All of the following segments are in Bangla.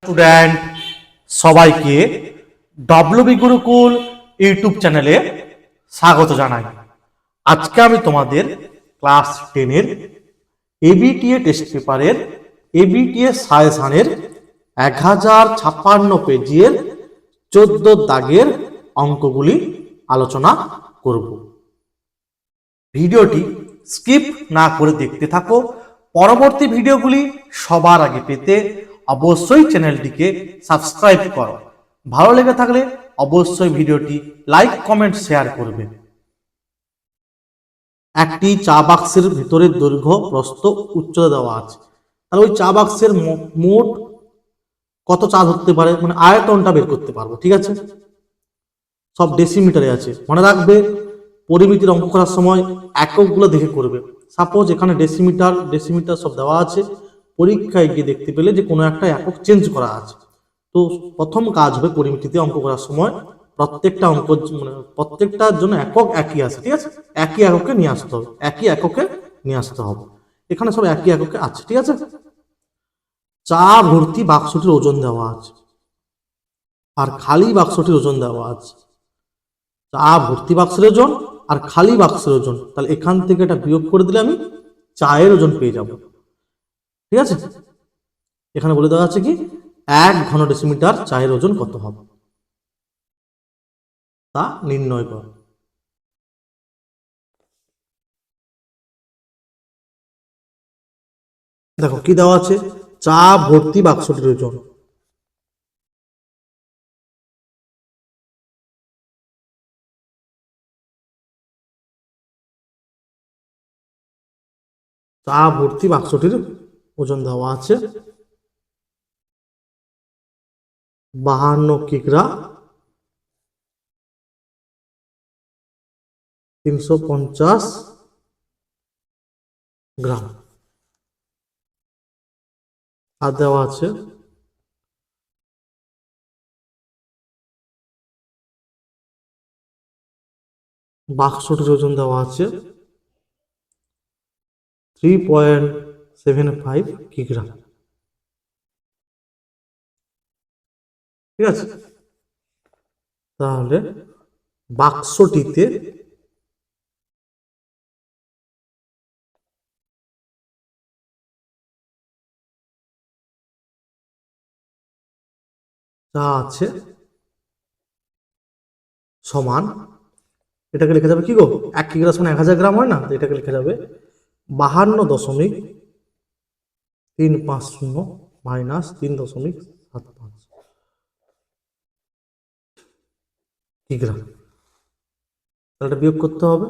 স্টুডেন্ট সবাইকে ডব্লিউবি গুরুকুল ইউটিউব চ্যানেলে স্বাগত জানাই। আজকে আমি তোমাদের ক্লাস 10 এর এবিটিএ টেস্ট পেপারের এবিটিএ সাজেশনের 1056 পেজের 14 দাগের অঙ্কগুলি আলোচনা করব। ভিডিওটি স্কিপ না করে দেখতে থাকো। পরবর্তী ভিডিওগুলি সবার আগে পেতে অবশ্যই চ্যানেলটিকে সাবস্ক্রাইব করো। ভালো লেগে থাকলে অবশ্যই ভিডিওটি লাইক কমেন্ট শেয়ার করবে। একটি চা বাক্সের ভিতরের দৈর্ঘ্য প্রস্থ উচ্চতা দেওয়া আছে, তাহলে ওই চা বাক্সের মোট কত চা ধরতে পারে, মানে আয়তনটা বের করতে পারবো। ঠিক আছে, সব ডেসিমিটারে আছে। মনে রাখবে পরিমিতির অঙ্ক করার সময় এককগুলো দেখে করবে। সাপোজ এখানে ডেসিমিটার সব দেওয়া আছে, পরীক্ষায় গিয়ে দেখতে পেলে যে কোনো একটা একক চেঞ্জ করা আছে, তো প্রথম কাজ হবে পরিমিতিতে অঙ্ক করার সময় প্রত্যেকটা অঙ্ক মানে প্রত্যেকটার জন্য একক একই আছে। ঠিক আছে, একই এককে নিয়ে আসতে হবে, একই এককে নিয়ে আসতে হবে। এখানে সব একই এককে আছে। ঠিক আছে, চা ভর্তি বাক্সটির ওজন দেওয়া আছে আর খালি বাক্সটির ওজন দেওয়া আছে। চা ভর্তি বাক্সের ওজন আর খালি বাক্সের ওজন, তাহলে এখান থেকে এটা বিয়োগ করে দিলে আমি চায়ের ওজন পেয়ে যাব। ঠিক আছে, এখানে বলে দেওয়া আছে কি 1 ঘন ডেসিমিটার চায়ের ওজন কত হবে তা নির্ণয় কর। দেখো কি দেওয়া আছে, চা ভর্তি বাক্সটির ওজন। চা ভর্তি বাক্সটির ওজন দেওয়া আছে 52 কিগ্রা 350 গ্রাম। আর দেওয়া আছে বাক্সটির ওজন দেওয়া আছে 3.75 কিগ্রা। ঠিক আছে, তাহলে বাক্সটিতে যা আছে সমান, এটাকে লেখা যাবে কি গো, 1 কিগ্রা সমান 1000 গ্রাম হয় না, তো এটাকে লেখা যাবে 52.350 মাইনাস 3.75 কিগ্রা। তাহলে বিয়োগ করতে হবে।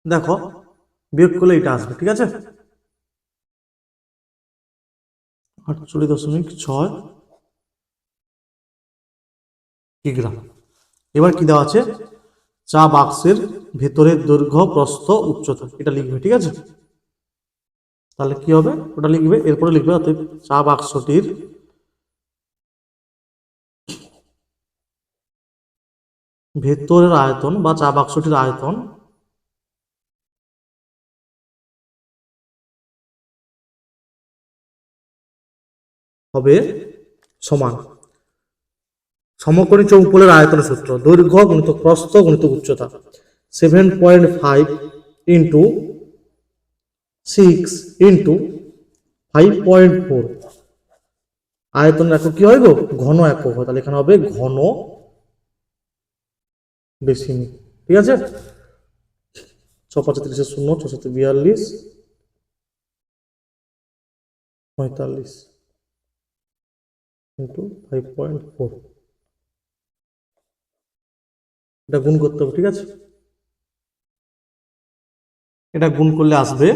দেখো বিয়োগ করলে এটা আসবে। ঠিক আছে, 48.6 কিগ্রা। এবার কি দেওয়া আছে, চা বাক্সের ভেতরের দৈর্ঘ্য প্রস্থ উচ্চতা, এটা লিখবে। ঠিক আছে, তাহলে কি হবে ওটা লিখবে, এরপরে লিখবে অতএব চা বাক্সটির ভেতরের আয়তন বা চা বাক্সটির আয়তন হবে সমান সমকোণী চৌকোণের আয়তনের সূত্র, দৈর্ঘ্য গুণিত প্রস্থ গুণিত উচ্চতা, 7.5 ইন্টু 6 ইন্টু 5.4। আয়তন একক কি হয় গো, ঘন একক হয়, তাহলে এখানে হবে ঘন ডেসিমি। ঠিক আছে, 6×5 = 0, 6×42 45 ইন্টু 5.4, এটা গুণ করতে হবে। ঠিক আছে, এটা গুণ করলে আসবে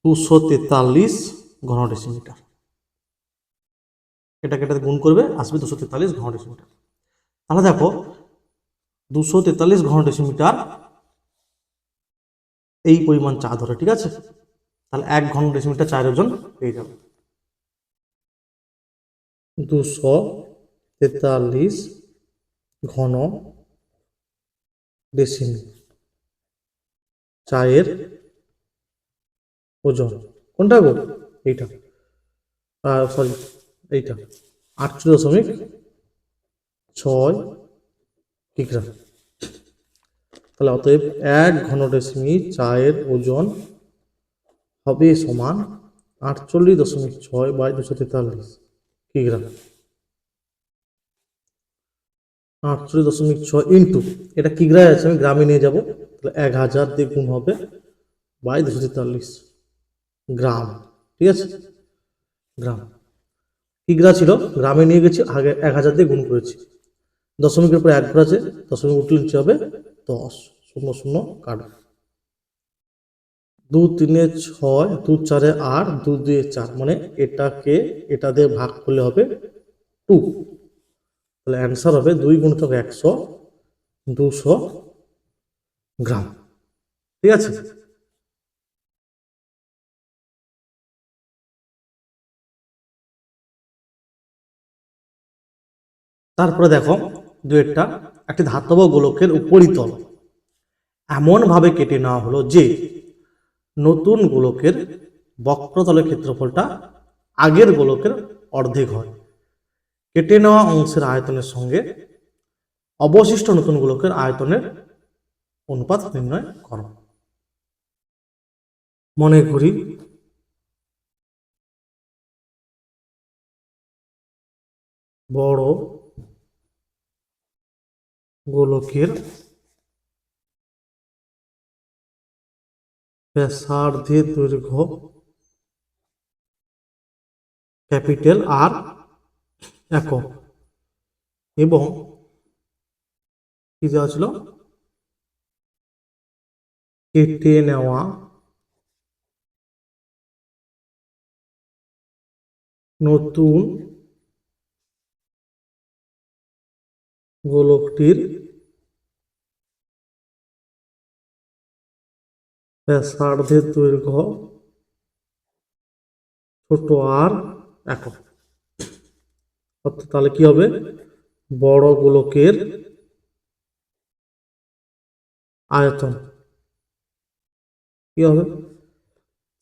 243 ঘন ডেসিমিটার। এটাকে গুণ করবে আসবে 243 ঘন ডেসিমিটার। তাহলে দেখো 243 ঘন ডেসিমিটার এই পরিমাণ চা ধরে। ঠিক আছে, তাহলে 1 ঘন ডেসিমিটার চায়ের ওজন পেয়ে যাবে 243 ঘন ডেসিমি চায়ের ওজন। কোনটা গো, এইটা। সরি এইটা 48.6 কিগ্রা। তাহলে অতএব 1 ঘন ডেসিমি চায়ের ওজন হবে সমান 48.6/243 কিগ্রা। 48.6 ইন্টু, এটা কিগ্রায় আছে, আমি গ্রামে নিয়ে যাব, তাহলে 1000 দিয়ে গুণ হবে বাই 243 গ্রাম। ঠিক আছে, গ্রাম। কিগ্রা ছিল, গ্রামে নিয়ে গেছি, আগে 1000 দিয়ে গুণ করেছি। দশমিকের পর 1 ঘর আছে, দশমিক উঠলে নিচে হবে 10, 0 0 কাটবে। 2 3 6, 2 4 8, 2 2 4, মানে এটাকে এটা দিয়ে ভাগ করলে হবে 2। তাহলে অ্যান্সার হবে 2 গুণিতক 100, 200 গ্রাম। ঠিক আছে, তারপরে দেখো দুয়েরটা, একটি ধাতব গোলকের উপরিতল এমন ভাবে কেটে নেওয়া হলো যে নতুন গোলকের বক্রতলের ক্ষেত্রফলটা আগের গোলকের অর্ধেক হয়। কেটে নেওয়া অংশের আয়তনের সঙ্গে অবশিষ্ট নতুন গোলকের আয়তনের অনুপাত নির্ণয় করো। মনে করি বড় গোলকের ব্যাসার্ধের দৈর্ঘ্য ক্যাপিটাল আর একক, এবং কি দেওয়া ছিল, কেটে নেওয়া নতুন গোলকটির ব্যাসার্ধের দৈর্ঘ্য ছোট আর একক। অর্থাৎ তাহলে কি হবে, বড় গোলকের আয়তন কি হবে,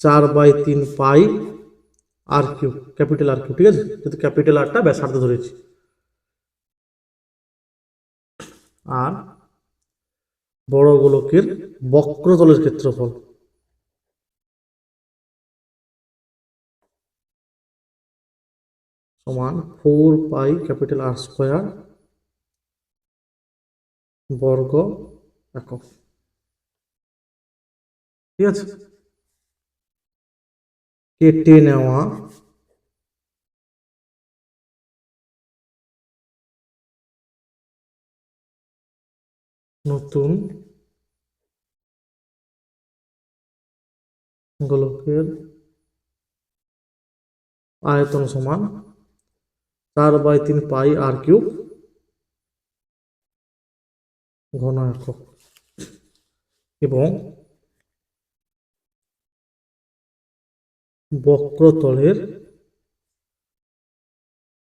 4/3 পাই আর কিউব, ক্যাপিটাল আর কিউব। ঠিক আছে, যেহেতু ক্যাপিটাল আরটা ব্যাসার্ধ ধরেছি, আর বড় গোলকের বক্রতলের ক্ষেত্রফল সমান 4 পাই ক্যাপিটাল আর স্কোয়ার বর্গ একক। ঠিক আছে, কেটে নেওয়া নতুন গোলকের আয়তন সমান 4/3 পাই আর কিউব ঘন একক, এবং বক্রতলের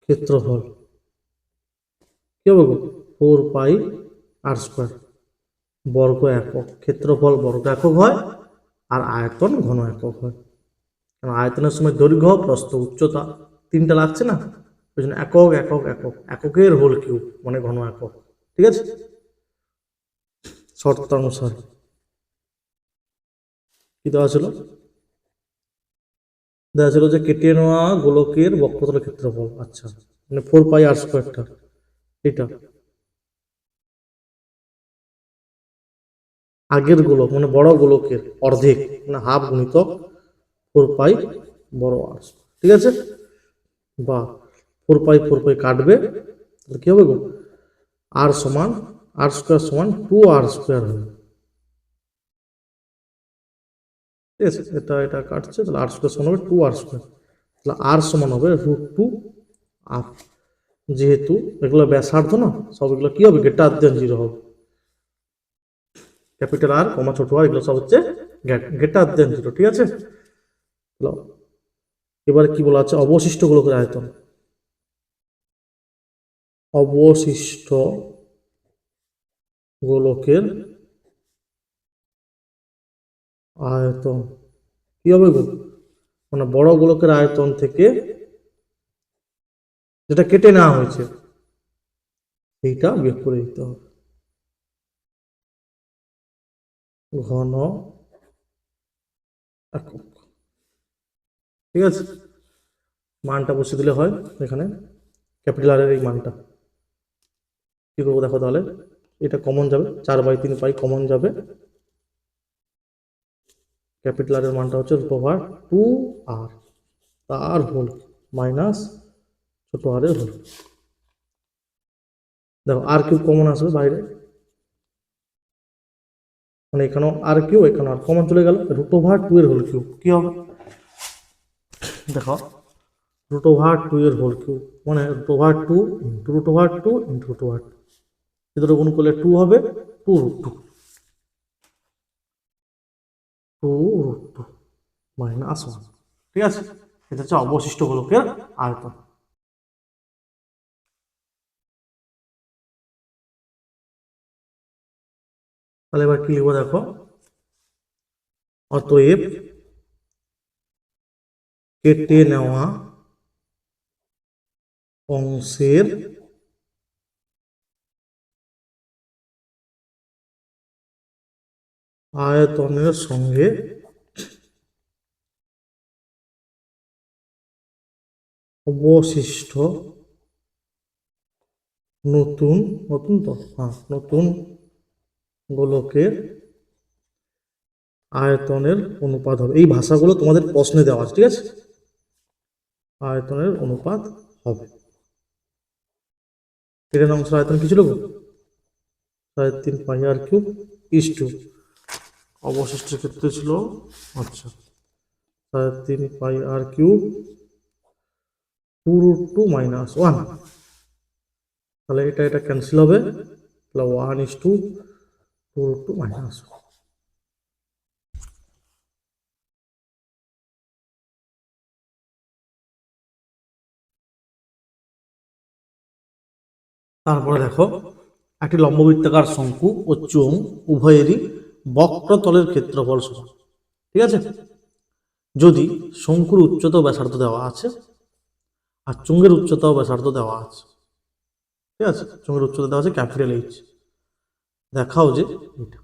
ক্ষেত্রফল কি হবে, 4 পাই আর স্কোয়ার বর্গ একক। ক্ষেত্রফল বর্গ একক হয় আর আয়তন ঘন একক হয়, কারণ আয়তনের সময় দৈর্ঘ্য প্রস্থ উচ্চতা তিনটা লাগছে না, ওই জন্য একক একক একক, এককের হোল কিউব মানে ঘন একক। ঠিক আছে, শর্তানুসার কি দেওয়া ছিল, দেওয়া ছিল যে কেটে নেওয়া গোলকের বক্রতলের ক্ষেত্রফল, আচ্ছা মানে 4 পাই আর স্কোয়ারটা, এটা আগের গোলক মানে বড় গোলকের অর্ধেক মানে হাফ গুণিতক 4 পাই বড় আর। ঠিক আছে, বা 4 পাই কাটবে, তাহলে কি হবে গো, আর সমান আর স্কোয়ার সমান 2r² হবে। ঠিক আছে, এটা এটা কাটছে, তাহলে r² সমান হবে 2r², তাহলে আর সমান হবে √2r। যেহেতু এগুলো ব্যাসার্ধ না, সব এগুলো কি হবে, গ্রেটার দেন 0 হবে। ক্যাপিটাল আর কমা ছোট আর এগুলো সব হচ্ছে গ্রেটার দেন 0। ঠিক আছে, এবার কি বলা আছে, অবশিষ্ট গোলকের আয়তন। অবশিষ্ট গোলকের আয়তন কি হবে গো, মানে বড় গোলকের আয়তন থেকে যেটা কেটে নেওয়া হয়েছে এইটা বিয়োগ করে দিতে হবে। ঘন একক, ঠিক আছে, মানটা বসিয়ে দিলে হয় এখানে ক্যাপিটাল আর এর এই মানটা। কি করবো দেখো তাহলে, এটা কমন যাবে, 4/3 পাই কমন যাবে, ক্যাপিটাল আর এর মানটা হচ্ছে √2r, তার হোল মাইনাস ছোট আর এর হোল। দেখো আর কিউব কমন আসবে বাইরে, মানে এখানেও আর কিউব, এখানে আর কমন চলে গেল, √2 এর হোল কিউব কি হবে দেখো, √2 এর হোল কিউব মানে √2 ইন্টু √2 ইন্টু √2, এ দুটো গুণ করলে 2 হবে, 2√2, 2√2 মাইনাস 1, ঠিক আছে, এটা হচ্ছে অবশিষ্ট গোলকের আয়তন। তাহলে এবার কি লিখবো দেখো, অতএব কেটে নেওয়া অংশের আয়তনের সঙ্গে অবশিষ্ট নতুন নতুন তো হ্যাঁ নতুন গোলকের আয়তনের অনুপাত হবে। এই ভাষাগুলো তোমাদের প্রশ্নে দেওয়া আছে, ঠিক আছে, আয়তনের অনুপাত হবে। কেটে নেওয়া অংশের আয়তন কি ছিল গো, 3.5r³ ইস্টু অবশিষ্টের ক্ষেত্রে ছিল, আচ্ছা 3.5r³ 2√2 মাইনাস 1, তাহলে এটা এটা ক্যান্সেল হবে, তাহলে 1:2√2 মাইনাস 1। তারপরে দেখো, একটি লম্ববৃত্তাকার শঙ্কু ও চোঙ উভয়েরই বক্রতলের ক্ষেত্রফল সমান, ঠিক আছে, যদি শঙ্কুর উচ্চতা ও ব্যাসার্ধ দেওয়া আছে আর চোঙের উচ্চতা ও ব্যাসার্ধ দেওয়া আছে, ঠিক আছে, চোঙের উচ্চতা দেওয়া আছে ক্যাপিটাল এইচ, দেখাও যে এটা।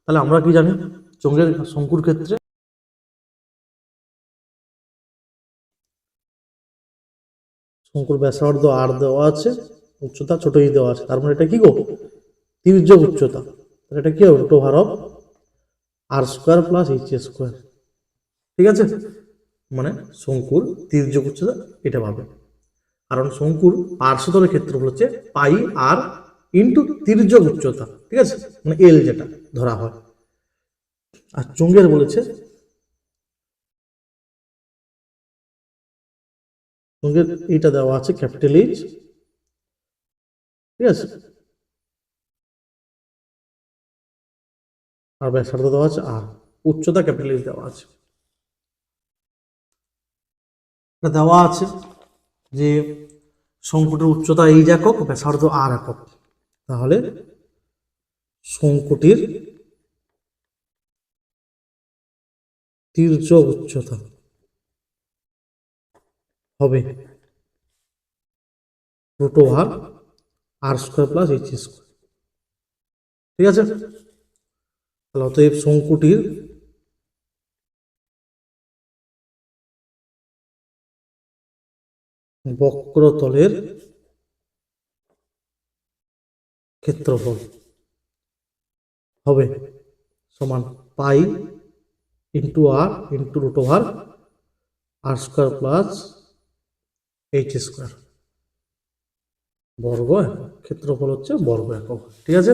তাহলে আমরা কি জানি, চোঙের শঙ্কুর ক্ষেত্রে শঙ্কুর ব্যাসার্ধ আর দেওয়া আছে, উচ্চতা ছোট ই দেওয়া আছে, তার মানে এটা কি গো, তির্যক উচ্চতা, তাহলে এটা কি হবে √r² প্লাস h², ঠিক আছে, মানে শঙ্কুর তির্যক উচ্চতা এটা পাবে, কারণ শঙ্কুর পার্শ্বতলের ক্ষেত্রফল হচ্ছে পাই আর ইন্টু তির্যক উচ্চতা, ঠিক আছে, মানে এল যেটা ধরা হয়। আর চোঙের বলেছে, চোঙের এইটা দেওয়া আছে ক্যাপিটাল এইচ, ঠিক আছে, আর ব্যাসার্ধ দেওয়া আছে আর, উচ্চতা ক্যাপিটাল এইচ দেওয়া আছে। এটা দেওয়া আছে যে শঙ্কুটির উচ্চতা এই একক, ব্যাসার্ধ আর একক, তাহলে শঙ্কুটির তির্যক উচ্চতা হবে √r² প্লাস h², ঠিক আছে, তাহলে অতএব শঙ্কুটির বক্রতলের ক্ষেত্রফল হবে সমান পাই ইন্টু আর ইন্টু √r² প্লাস h², বর্গ একক, ক্ষেত্রফল হচ্ছে বর্গ একক, ঠিক আছে।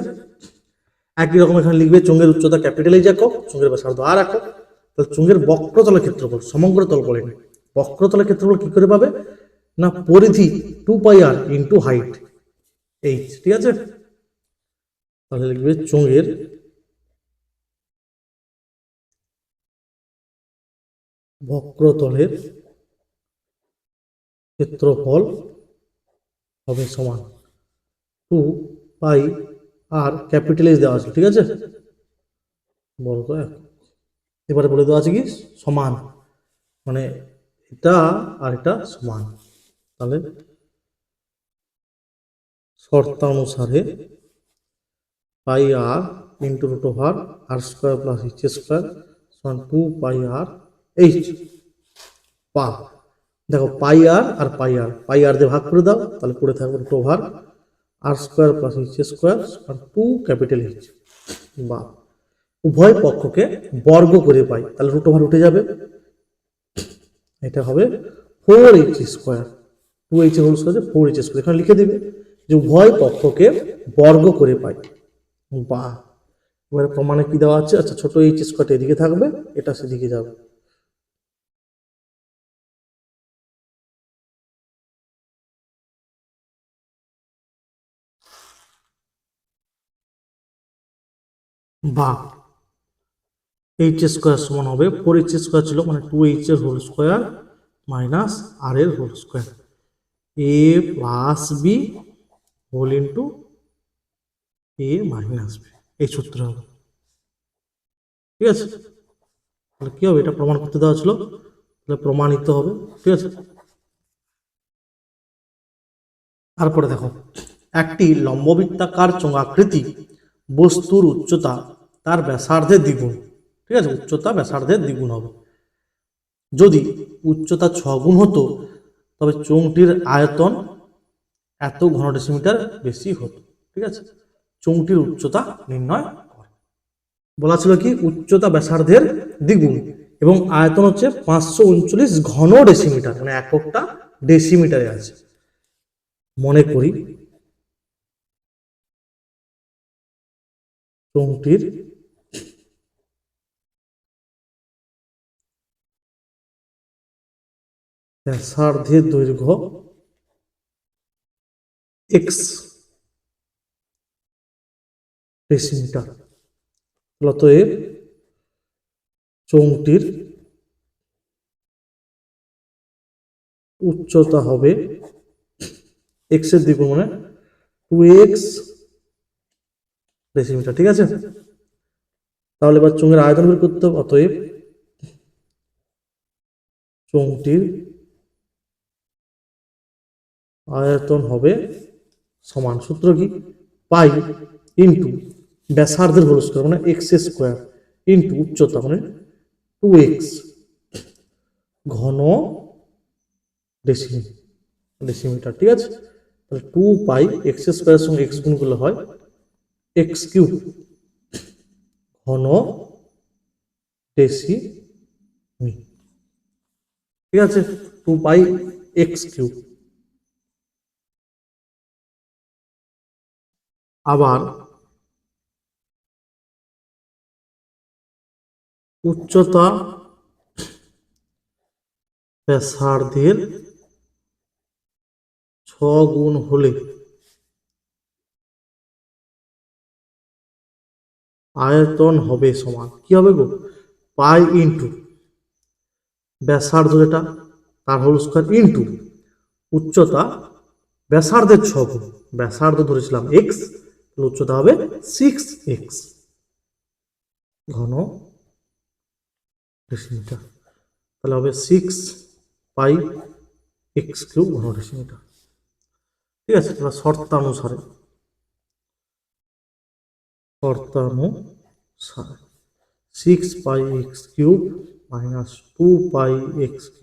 একই রকম এখানে লিখবে চোঙের উচ্চতা ক্যাপিটাল এইচ একক, চোঙের ব্যাসার্ধ আর একক, তাহলে চোঙের বক্রতলের ক্ষেত্রফল, সমগ্র তল বলেনি, বক্রতলের ক্ষেত্রফল কি করে পাবে না, পরিধি 2πr ইন্টু হাইট এইচ, ঠিক আছে, তাহলে লিখবে চোঙের বক্রতলের ক্ষেত্রফল হবে সমান 2πr, ক্যাপিটাল এইচ দেওয়া আছে, ঠিক আছে, বর্গ একক। এবারে বলে দেওয়া আছে কি সমান, মানে এটা আর এটা সমান, তাহলে শর্তানুসারে পাই আর ইন্টু রুট ওভার আর স্কোয়ার প্লাস এইচ স্কোয়ার সমান 2 পাই আর এইচ। পা দেখো পাই আর পাই আর দিয়ে ভাগ করে দাও, তাহলে পড়ে থাকবে রুট ওভার আর স্কোয়ার প্লাস এইচ স্কোয়ার সমান 2 H। বা উভয় পক্ষকে বর্গ করে পাই, তাহলে রুট ওভার উঠে যাবে, এটা হবে 4H square, 2H whole square 4H square, এখানে লিখে দিবে যে উভয় পক্ষকে বর্গ করে পাই। বা এবারে প্রমাণে কি দেওয়া আছে, আচ্ছা ছোট এইচ স্কোয়ারটা এদিকে থাকবে, এটা সেদিকে যাবে। বা এইচ স্কোয়ার সমান হবে 4H স্কোয়ার ছিল মানে 2H এর হোল স্কোয়ার মাইনাস আর এর হোল স্কোয়ার, এ প্লাস বি হোল ইন্টু এ মাইনাস বি, এই সূত্র হবে। ঠিক আছে, তাহলে কি হবে, এটা প্রমাণ করতে দেওয়া ছিল, তাহলে প্রমাণিত হবে। ঠিক আছে, তারপরে দেখো একটি লম্ববৃত্তাকার চোঙাকৃতি বস্তুর উচ্চতা তার ব্যাসার্ধের দ্বিগুণ। ঠিক আছে, উচ্চতা ব্যাসার্ধের দ্বিগুণ হবে। যদি উচ্চতা 6 গুণ হতো তবে চোঙটির আয়তন এত ঘন ডেসিমিটার বেশি হতো। ঠিক আছে, চোঙটির উচ্চতা নির্ণয় কর। বলা ছিল কি উচ্চতা ব্যাসার্ধের দ্বিগুণ এবং আয়তন হচ্ছে 539 ঘন ডেসিমিটার, মানে এককটা ডেসিমিটারে আছে। মনে করি চোঙটির ব্যাসার্ধের দৈর্ঘ্য x ডেসিমিটার, অতএব চোঙটির উচ্চতা হবে x এর দ্বিগুণ মানে 2x ডেসিমিটার। ঠিক আছে, তাহলে এবার চোঙের আয়তন বের করতে হবে, অতএব চোঙটির আয়তন হবে সমান, সূত্র কি পাই ইন্টু ব্যাসার্ধের হোল স্কোয়ার মানে এক্স স্কোয়ার ইন্টু উচ্চতা মানে 2x ঘন ডেসিমিটার। ঠিক আছে, তাহলে 2 পাই এক্স স্কোয়ারের সঙ্গে এক্স গুণ করলে হয় এক্স কিউব ঘন ডেসিমি। ঠিক আছে, 2 পাই এক্স কিউব। আবার উচ্চতা ব্যাসার্ধের 6 গুণ হলে আয়তন হবে সমান, কি হবে গো, পাই ইন্টু ব্যাসার্ধ যেটা তার হোল স্কোয়ার ইন্টু উচ্চতা ব্যাসার্ধের 6 গুণ, ব্যাসার্ধ ধরেছিলাম এক্স, উচ্চতা হবে 6x ঘন ডেসিমিটার, তাহলে হবে 6 পাই x³ ঘন ডেসিমিটার। ঠিক আছে, তাহলে শর্তানুসারে 6 পাই x³ মাইনাস 2 পাই x³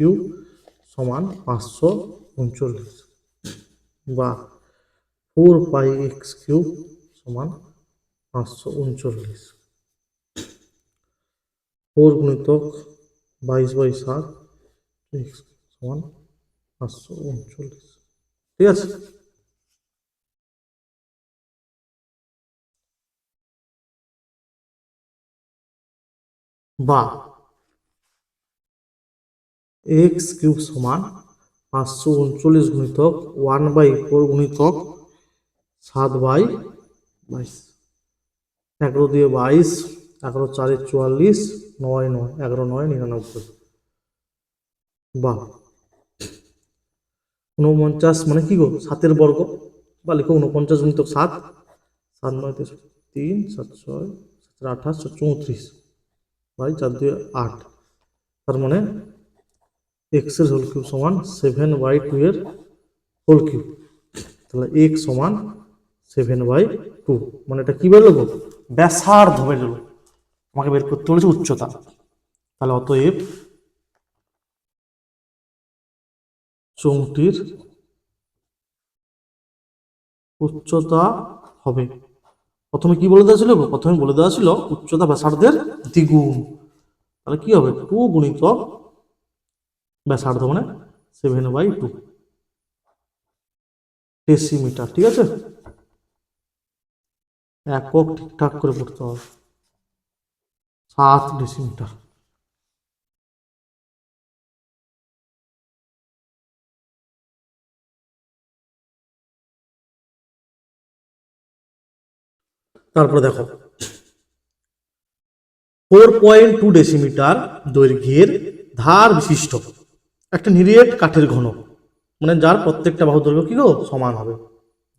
সমান 539 বা 4 পাই x³ সমান 539, 4 গুণিতক 22/7 সমান 539। ঠিক আছে, বা x³ সমান 539 গুণিতক 1/4 গুণিতক 7/22, 11 দিয়ে 22, 11 4 44, 9 9 11 9 99, বা 49 মানে কি গো 7 বর্গ, বা লিখো 49 গুণিতক 7, 7 9 3 7 6 28 34 বাই 4 2 8, তার মানে এক্স এর হোল কিউব সমান 7/2 এর হোল কিউব। তাহলে এক্স সমান 7/2, মানে এটা কি বেরোলো? ব্যাসার্ধ বেরোলো। আমাকে বের করতে বলেছে উচ্চতা। তাহলে অতএব চোঙটির উচ্চতা হবে, প্রথমে কি বলে দেওয়া ছিল? প্রথমে বলে দেওয়া ছিল উচ্চতা ব্যাসার্ধের দ্বিগুণ। তাহলে কি হবে? 2 গুণিতক ব্যাসার্ধ মানে 7/2 ডেসিমিটার। ঠিক আছে, একক ঠিকঠাক করে পড়তে হবে। 7 ডেসিমিটার। তারপরে দেখো 4.2 ডেসিমিটার দৈর্ঘ্যের ধার বিশিষ্ট একটা নিরেট কাঠের ঘনক, মানে যার প্রত্যেকটা বাহু দৈর্ঘ্য কি গো? সমান হবে।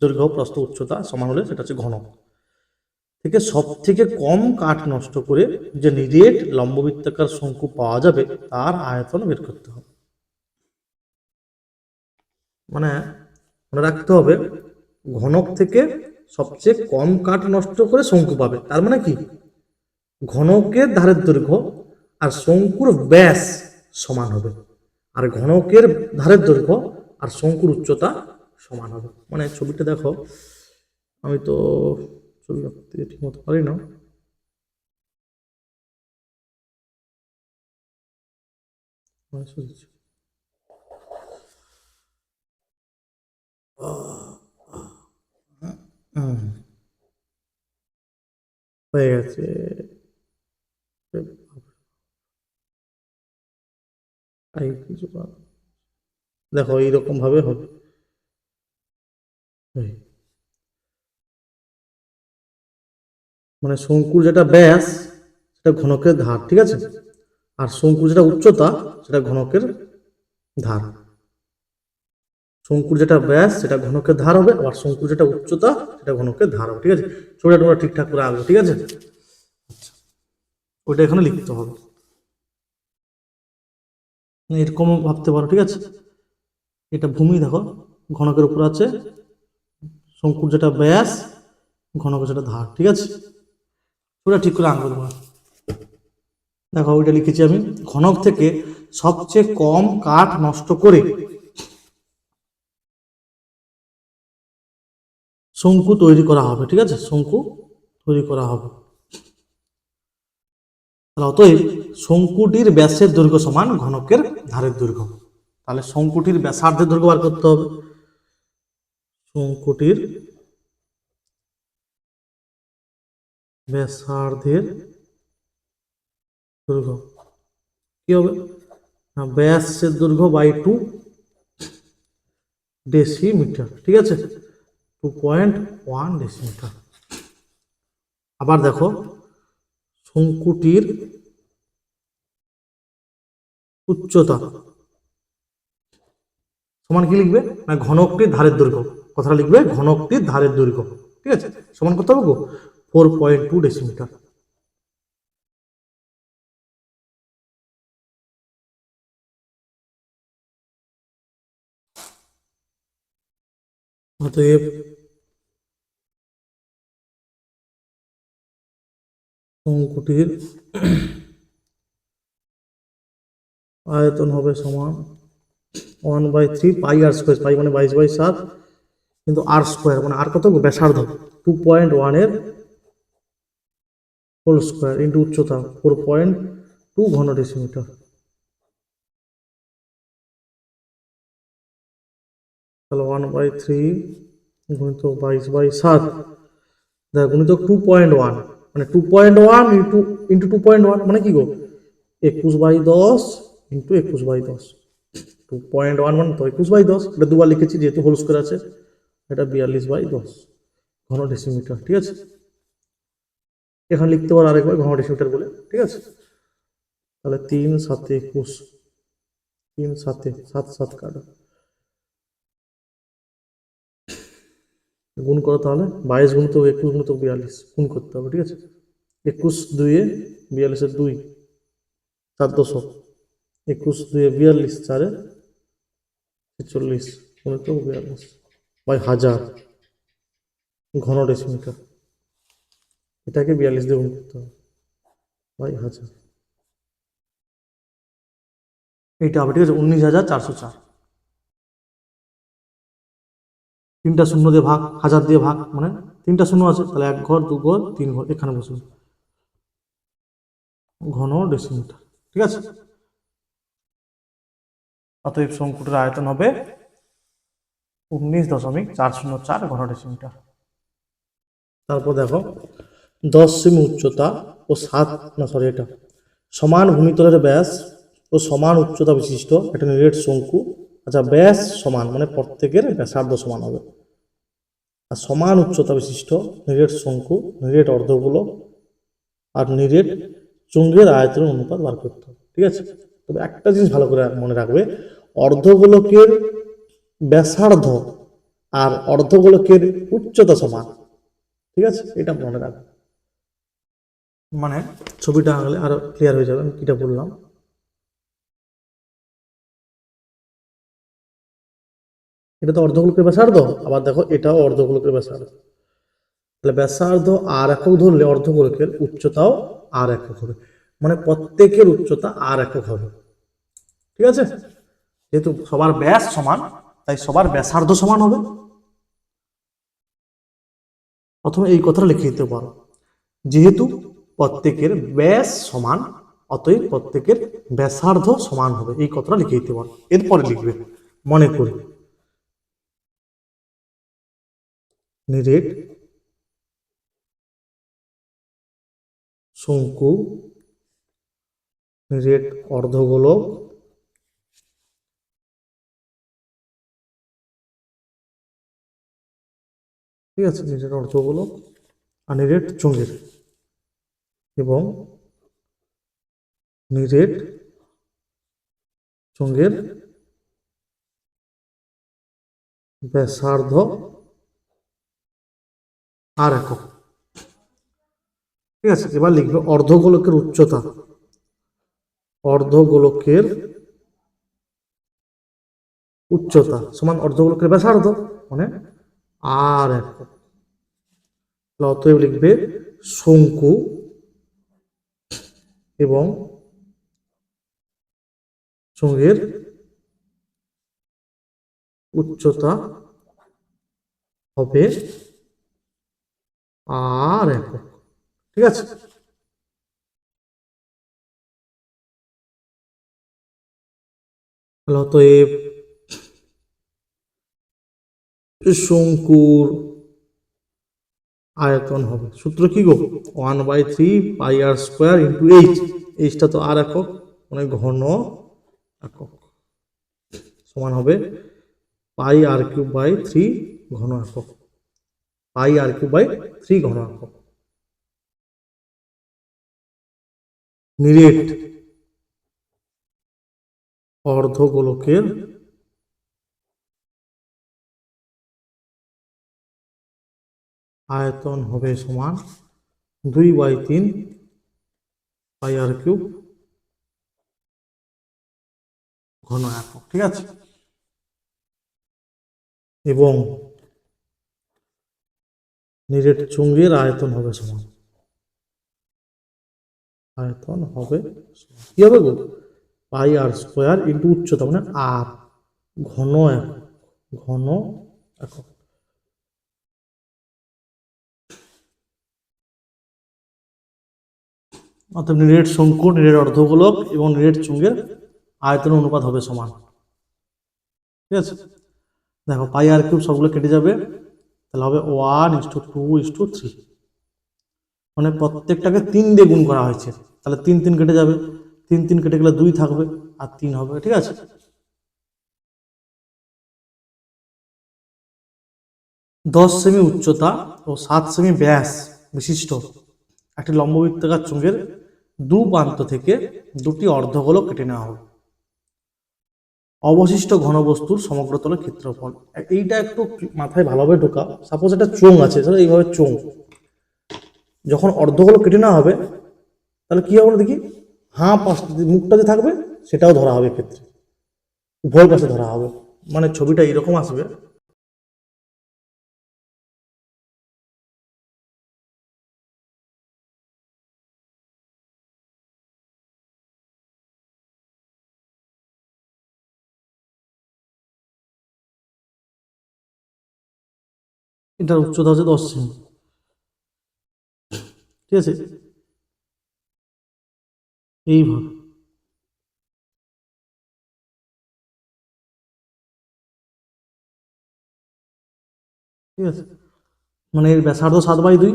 দৈর্ঘ্য প্রস্থ উচ্চতা সমান হলে সেটা হচ্ছে ঘনক। থেকে সব থেকে কম কাঠ নষ্ট করে যে নিরেট লম্ববৃত্তাকার শঙ্কু পাওয়া যাবে তার আয়তন বের করতে হবে। মানে মনে রাখতে হবে ঘনক থেকে সবচেয়ে কম কাঠ নষ্ট করে শঙ্কু পাবে। তার মানে কি? ঘনকের ধারের দৈর্ঘ্য আর শঙ্কুর ব্যাস সমান হবে, আর ঘনকের ধারের দৈর্ঘ্য আর শঙ্কুর উচ্চতা সমান হবে। মানে ছবিটা দেখো, আমি তো ছবি আঁকতে ঠিক মতো পারি না। হয়ে গেছে। দেখো এইরকম ভাবে হবে। মানে শঙ্কুর যেটা ব্যাস সেটা ঘনকের ধার, ঠিক আছে, আর শঙ্কুর যেটা উচ্চতা সেটা ঘনকের ধার। শঙ্কুর যেটা ব্যাস সেটা ঘনকের ধার হবে, আবার শঙ্কুর যেটা উচ্চতা সেটা ঘনকের ধার হবে। ঠিক আছে, ছবিটা তোমরা ঠিকঠাক করে আঁকবে। ঠিক আছে, ওইটা এখানে লিখতে হবে। এরকম ভাবতে পারো। ঠিক আছে, এটা ভূমি দেখো, ঘনকের উপর আছে, শঙ্কুর যেটা ব্যাস, ঘনকের যেটা ধার। ঠিক আছে, ওটা ঠিক করে আঁকবে তোমরা। দেখো ওইটা লিখেছি আমি, ঘনক থেকে সবচেয়ে কম কাঠ নষ্ট করে শঙ্কু তৈরি করা হবে। ঠিক আছে, শঙ্কু তৈরি করা হবে। অতএব শঙ্কুটির ব্যাসের দৈর্ঘ্য সমান ঘনকের ধারের দৈর্ঘ্য। তাহলে শঙ্কুটির ব্যাসার্ধের দৈর্ঘ্য বার করতে হবে। শঙ্কুটির ব্যাসার্ধের দৈর্ঘ্য কি হবে? ব্যাসের দৈর্ঘ্য বাই 2 ডেসিমিটার। ঠিক আছে, 2.1 ডেসিমিটার। আবার দেখো শঙ্কুটির উচ্চতা সমান কি লিখবে? না ঘনকটির ধারের দৈর্ঘ্য। কথাটা লিখবে ঘনকটির ধারের দৈর্ঘ্য। ঠিক আছে, সমান কত হবে গো? 4.2 ডেসিমিটার। অতএব শঙ্কুটির আয়তন হবে সমান 1/3 পাই আর স্কোয়ার। পাই মানে 22/7, কিন্তু আর স্কোয়ার মানে আর কত? ব্যাসার্ধ 2.1 এর হোল স্কোয়ার ইন্টু উচ্চতা 4.2 ঘন ডেসিমিটার। তাহলে 1/3 গুণিত 22/7 গুণিত 2.1, মানে 2.1 ইন্টু 2.1 মানে কি গো? 21/10 ইন্টু 21/10। 2.1 মানে তো 21/10, এটা দুবার লিখেছি যেহেতু হোল স্কোয়ার আছে। এটা 42/10 ঘন ডেসিমিটার। ঠিক আছে, এখানে লিখতে পারো আরেকবার ঘন ডেসিমিটার বলে। ঠিক আছে, তাহলে 3 7 21, 3 7 7 7 কাটা, গুণ করো। তাহলে 22 গুণিত 21 গুণিত 42 গুণ করতে হবে। ঠিক আছে, 21 2 42 2 7 200 21 2 42 4 46 42 বাই 1000 ঘন ডেসিমিটার। এটাকে 42 দিয়ে গুণ করতে হবে বাই 1000। এইটা হবে, ঠিক আছে, 19,404। তিনটা শূন্য দিয়ে ভাগ, 1000 দিয়ে ভাগ, মানে তিনটা শূন্য আছে, তাহলে 1 ঘর 2 ঘর 3 ঘর এখানে বসুন, ঘন ডেসিমিটার। ঠিক আছে, অতএব শঙ্কুটির আয়তন হবে 19.404 ঘন ডেসিমিটার। তারপর দেখো 10 সেমি উচ্চতা ও এটা সমান ভূমিতলের ব্যাস ও সমান উচ্চতা বিশিষ্ট একটা নিরেট শঙ্কু। আচ্ছা, ব্যাস সমান মানে প্রত্যেকের ব্যাসার্ধ সমান হবে, আর সমান উচ্চতা বিশিষ্ট নিরেট শঙ্কু, নিরেট অর্ধগোলক আর নিরেট চুঙ্গের আয়তনের অনুপাত বার করতে হবে। ঠিক আছে, তবে একটা জিনিস ভালো করে মনে রাখবে, অর্ধগোলকের ব্যাসার্ধ আর অর্ধগোলকের উচ্চতা সমান। ঠিক আছে, এটা মনে রাখবে, মানে ছবিটা আঁকলে আরো ক্লিয়ার হয়ে যাবে আমি কিটা বললাম। এটা তো অর্ধগোলকের ব্যাসার্ধ, আবার দেখো এটাও অর্ধগোলকের ব্যাসার্ধ, তাহলে ব্যাসার্ধ আর একক ধরলে অর্ধগোলকের উচ্চতাও আর একক হবে, মানে প্রত্যেকের উচ্চতা আর একক হবে। ঠিক আছে, যেহেতু সবার ব্যাস সমান তাই সবার ব্যাসার্ধ সমান হবে। প্রথমে এই কথাটা লিখে দিতে পারো, যেহেতু প্রত্যেকের ব্যাস সমান অতএব প্রত্যেকের ব্যাসার্ধ সমান হবে, এই কথাটা লিখে দিতে পারো। এরপরে লিখবে মনে করি নিরেট শঙ্কু, নিরেট অর্ধগোলক, ঠিক আছে, নিরেট অর্ধগোলক আর নিরেট চুঙ্গের এবং নিরেট চুঙ্গের ব্যাসার্ধ আর একক। ঠিক আছে, এবার লিখবে অর্ধগোলকের উচ্চতা, অর্ধগোলকের উচ্চতা সমান অর্ধগোলকের ব্যাসার্ধ মানে আর একক। অতএব লিখবে শঙ্কু এবং চুঙ্গের উচ্চতা হবে আর একক। ঠিক আছে, অতএব শঙ্কুর আয়তন হবে, সূত্র কি গো, 1/3 পাই আর স্কোয়ার ইন্টু এইচ, এইচটা তো আর একক মানে ঘন একক, সমান হবে পাই আর কিউব বাই 3 ঘন একক, পাই আর কিউব বাই 3 ঘন একক। নিরেট অর্ধগোলকের আয়তন হবে সমান 2/3 পাই আর কিউব ঘন একক। ঠিক আছে, এবং নিরেট চুঙ্গের আয়তন হবে সমান, আয়তন হবে কি হবে গো, পাই আর স্কোয়ার ইন্টু উচ্চতা মানে আর ঘন একক, ঘন একক। অর্থাৎ নিরেট শঙ্কু, নিরেট অর্ধগোলক এবং নিরেট চুঙ্গের আয়তন অনুপাত হবে সমান। ঠিক আছে, দেখো পাই আর কিউব সবগুলো কেটে যাবে, তাহলে হবে 1:2:3, মানে প্রত্যেকটাকে 3 দিয়ে গুণ করা হয়েছে, তাহলে 3 3 কেটে যাবে, 3 3 কেটে গেলে 2 থাকবে আর 3 হবে। ঠিক আছে, 10 সেমি উচ্চতা ও 7 সেমি ব্যাস বিশিষ্ট একটি লম্ববৃত্তাকার চুঙ্গের দু প্রান্ত থেকে দুটি অর্ধগোলক কেটে নেওয়া হবে। অবশিষ্ট ঘনবস্তুর সমগ্র তলের ক্ষেত্রফল, এইটা একটু মাথায় ভালোভাবে ঢোকা। সাপোজ একটা চোঙ আছে, এইভাবে চোঙ, যখন অর্ধগোলক কেটে নেওয়া হবে তাহলে কি হবে দেখি, মুখটা যে থাকবে সেটাও ধরা হবে ক্ষেত্রে, উভয় পাশে ধরা হবে। মানে ছবিটা এরকম আসবে, এটার উচ্চতা হচ্ছে 10 সেমি, ঠিক আছে, এইভাবে। ঠিক আছে, মানে এর ব্যাসার্ধ 7/2,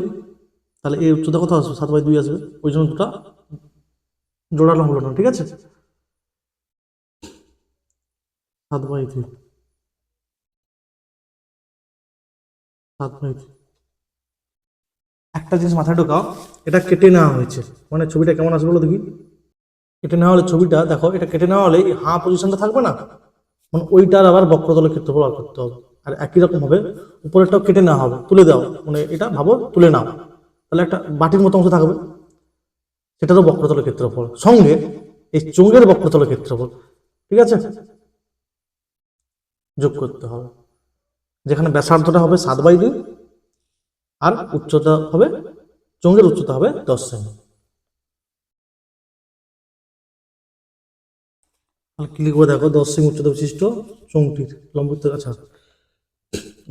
তাহলে এর উচ্চতা কত আসবে? 7/2 আসবে, ওই জন্য দুটা জোড়ানো হলো না, ঠিক আছে, 7/2, 7/2। একটা জিনিস মাথায় ঢোকাও, এটা কেটে নেওয়া হয়েছে, মানে ছবিটা কেমন আসবে বলো দেখি। কেটে নেওয়া হলে ছবিটা দেখো, এটা কেটে নেওয়া হলে এই হাঁ পজিশনটা থাকবে না, মানে ওইটার আবার বক্রতলের ক্ষেত্রফল বার করতে হবে। আর একই রকম হবে উপরেরটাও কেটে নেওয়া হবে, তুলে দাও, মানে এটা ভাবো তুলে নাও, তাহলে একটা বাটির মতো অংশ থাকবে, সেটারও বক্রতলের ক্ষেত্রফল সঙ্গে এই চোঙের বক্রতলের ক্ষেত্রফল, ঠিক আছে, যোগ করতে হবে। যেখানে ব্যাসার্ধটা হবে 7/2 আর উচ্চতা হবে, চোঙের উচ্চতা হবে 10 সেমি। তাহলে কি লিখবো দেখো, 10 সেমি উচ্চতা বিশিষ্ট চোঙটির লম্ববৃত্তাকার, আচ্ছা,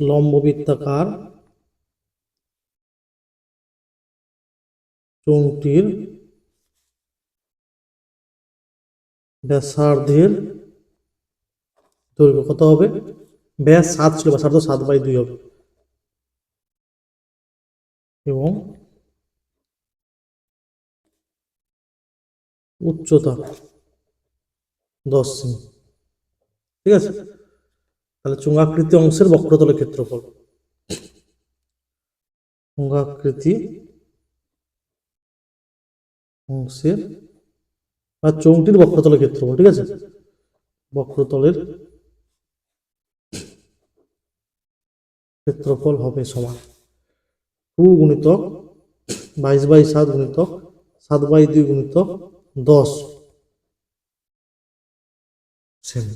লম্ববৃত্তাকার চোঙটির ব্যাসার্ধের দৈর্ঘ্য কত হবে? ব্যাস 7 ছিল, ব্যাসার্ধ 7/2 হবে, এবং উচ্চতা 10 সেমি, ঠিক আছে। তাহলে চোঙাকৃতি অংশের বক্রতলের ক্ষেত্রফল, চোঙাকৃতি অংশের বা চোঙটির বক্রতলের ক্ষেত্রফল, ঠিক আছে, বক্রতলের ক্ষেত্রফল হবে সমান 2 গুণিতক 22/7 গুণিতক 7/2 গুণিতক 10 সেমি,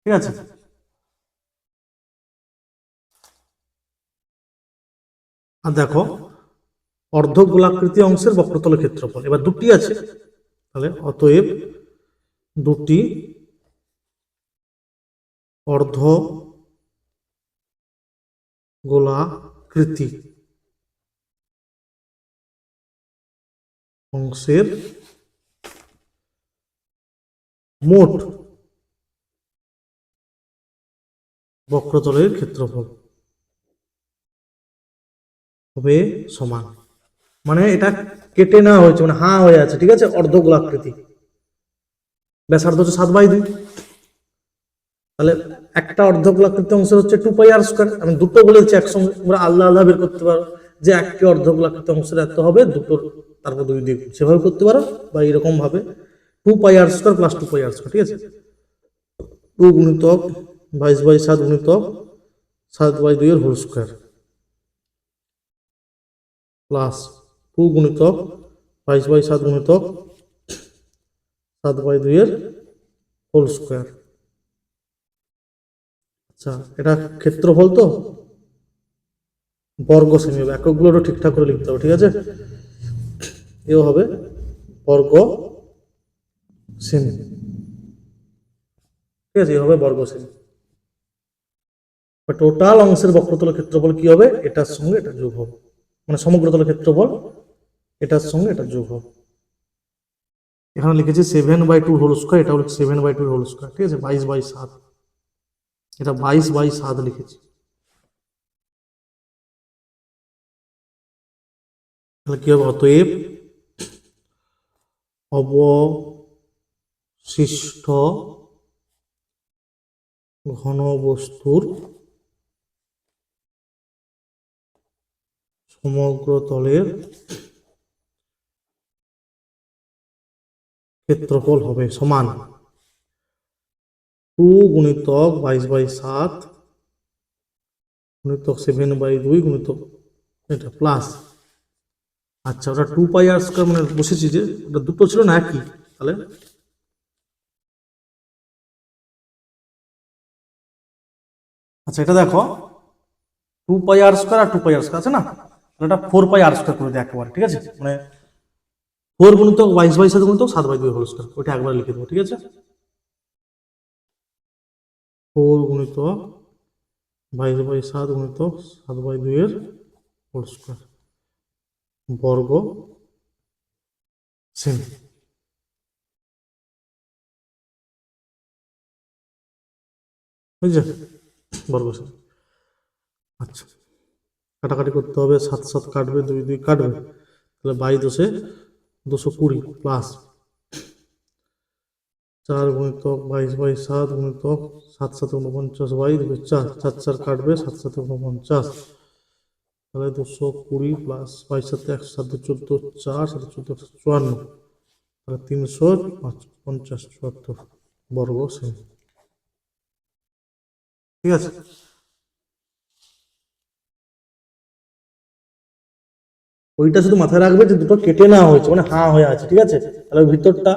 ঠিক আছে। আর দেখো অর্ধ গোলাকৃতি অংশের বক্রতলের ক্ষেত্রফল, এবার দুটি আছে, তাহলে অতএব দুটি অর্ধ গোলাকৃতি অংশের মোট বক্রতলের ক্ষেত্রফল হবে সমান, মানে এটা কেটে নেওয়া হয়েছে, মানে হাঁ হয়ে আছে, ঠিক আছে, অর্ধ গোলাকৃতি, ব্যাসার্ধ হচ্ছে 7/2, তাহলে একটা অর্ধ গোলাকৃতি অংশের হচ্ছে 2πr²। আমি দুটো বলেছি একসঙ্গে, তোমরা আলাদা আলাদা বের করতে পারো, যে একটি অর্ধ গোলাকৃতি অংশের এত হবে, দুটোর তারপর 2 দিয়ে সেভাবে করতে পারো, বা এরকম ভাবে 2πr² + 2πr², ঠিক আছে, 2 গুণিতক 22/7 গুণিতক 7/2 এর হোল স্কোয়ার প্লাস 2 গুণিতক 22/7 গুণিতক 7/2 এর হোল স্কোয়ার। আচ্ছা, এটা ক্ষেত্রফল তো বর্গ সেমি হবে, এককগুলোরও ঠিকঠাক করে লিখতে হবে, ঠিক আছে, এও হবে বর্গ সেমি, ঠিক আছে, এ হবে বর্গ সেমি। টোটাল অংশের বক্রতলের ক্ষেত্রফল কি হবে? এটার সঙ্গে এটা যোগ হবে, মানে সমগ্রতলের ক্ষেত্রফল এটার সঙ্গে এটা যোগ হবে। এখানে লিখেছি 7/2 হোল স্কোয়ার, এটা হলো 7/2 হোল স্কোয়ার, ঠিক আছে, 22/7, এটা 22/7 লিখেছি। তাহলে কি হবে? অতএব অবশিষ্ট ঘনবস্তুর সমগ্র তলের ক্ষেত্রফল হবে সমান 2 গুণিতক 22/7 গুণিতক 7/2 গুণিতক এটা প্লাস, আচ্ছা ওটা 2πr², মানে বসেছি যে ওটা দুটো ছিল না একই, তাহলে আচ্ছা এটা দেখো 2 পাই r স্কোয়ার আর 2 পাই r স্কোয়ার আছে না, এটা 4 পাই r স্কোয়ার করে দেয় একেবারে, ঠিক আছে, মানে 4 × 22/7 × 7/2 হোল স্কোয়ার, ওইটা একবার লিখে দেবো, ঠিক আছে। 4 × 22/7 × 7/2 হোল স্কোয়ার বর্গ সেমি, বুঝছে, বর্গ সেমি। আচ্ছা কাটাকাটি করতে হবে, 7 7 কাটবে, 2 2 কাটবে, তাহলে 22 220 প্লাস 4 × 22/7 × 7 7 49/2 4 4 4 কাটবে, 7 7 49, তাহলে 220 প্লাস 22 7 107 14 4 7 14 54, তাহলে 350 74 বর্গ সেমি, ঠিক আছে। ওইটা শুধু মাথায় রাখবে যে দুটো কেটে নেওয়া হয়েছে, মানে হা হয়ে আছে, ঠিক আছে। তাহলে ভিতরটা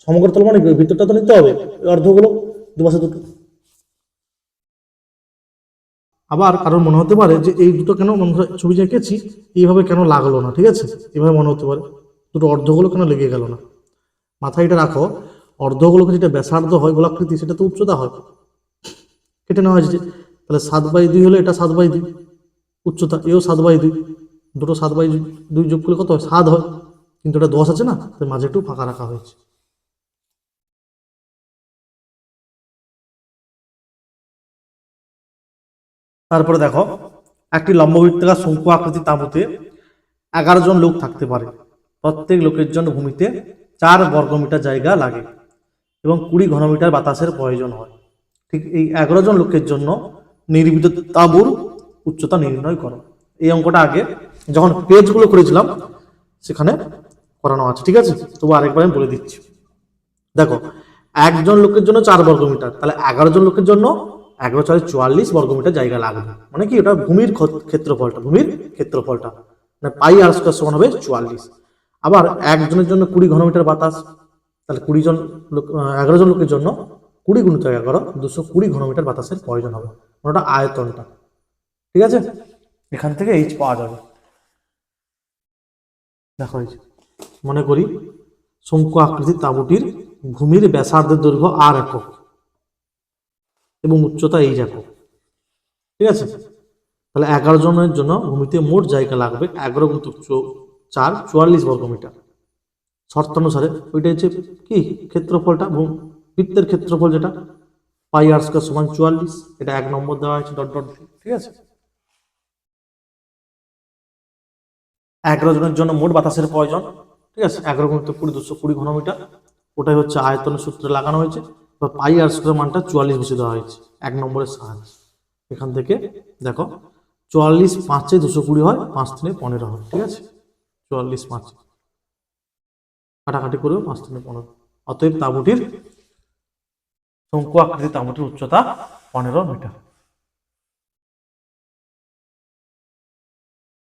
সমগ্রতল মানে কি, ভিতরটা তো নিতে হবে, ওই অর্ধগুলো দুপাশে দুটো। আবার কারোর মনে হতে পারে যে এই দুটো কেন আমরা ছবি এঁকেছি এইভাবে কেন লাগলো না, ঠিক আছে, এইভাবে মনে হতে পারে দুটো অর্ধগুলো কেন লেগে গেল না। মাথায় এটা রাখো, অর্ধগুলোকে যেটা ব্যাসার্ধ হয় গোলাকৃতি, সেটা তো উচ্চতা হয়, কেটে নেওয়া হয়েছে, তাহলে 7/2 হলে এটা 7/2 উচ্চতা, এও 7/2, দুটো 7/2 যোগ করলে কত হয়, 7 হয়, কিন্তু এটা 10 আছে না, তাই মাঝে একটু ফাঁকা রাখা হয়েছে। তারপরে দেখো, একটি লম্ববৃত্তাকার শঙ্কু আকৃতির তাঁবুতে 11 জন লোক থাকতে পারে, প্রত্যেক লোকের জন্য ভূমিতে 4 বর্গমিটার জায়গা লাগে এবং 20 ঘনমিটার বাতাসের প্রয়োজন হয়। ঠিক এই 11 জন লোকের জন্য নির্মিত তাঁবুর উচ্চতা নির্ণয় করো। এই অঙ্কটা আগে যখন পেজগুলো করেছিলাম সেখানে করানো আছে, ঠিক আছে, তবু আরেকবার আমি বলে দিচ্ছি। দেখো একজন লোকের জন্য 4 বর্গমিটার, তাহলে 11 জন লোকের জন্য 11 4 44 বর্গমিটার জায়গা লাগবে, মানে কি ওটা ভূমির ক্ষেত্রফলটা মানে পাই r² সমান হবে 44। আবার একজনের জন্য 20 ঘনমিটার বাতাস, তাহলে 20 জন লোক 11 জন লোকের জন্য 20 × 11 220 ঘনমিটার বাতাসের প্রয়োজন হবে, ওটা আয়তনটা, ঠিক আছে। এখান থেকে এইচ পাওয়া যাবে। দেখো এই যে, মনে করি শঙ্কু আকৃতির তাঁবুটির ভূমির ব্যাসার্ধের দৈর্ঘ্য r একক এবং উচ্চতা h একক, ঠিক আছে। তাহলে 11 জনের জন্য ভূমিতে মোট জায়গা লাগবে 11 × 4 44 বর্গমিটার। শর্তানুসারে ওইটা হচ্ছে কি ক্ষেত্রফলটা, বৃত্তের ক্ষেত্রফল যেটা পাই r² সমান 44, এটা 1 নম্বর দেওয়া হয়েছে ডট ডট, ঠিক আছে। 11 জনের জন্য মোট বাতাসের প্রয়োজন, ঠিক আছে, 11 × 20 220 ঘনমিটার, ওটাই হচ্ছে আয়তনের সূত্রে লাগানো হয়েছে। বা পাই r² মানটা 44 বসে দেওয়া হয়েছে 1 নম্বরের সাহায্যে। এখান থেকে দেখো 44 5 220 হয়, 5 3 15 হয়, ঠিক আছে, 44 5 কাটাকাটি করেও 5 3 15, অতএব তাঁবুটির শঙ্কু আকৃতির তাঁবুটির উচ্চতা 15 মিটার।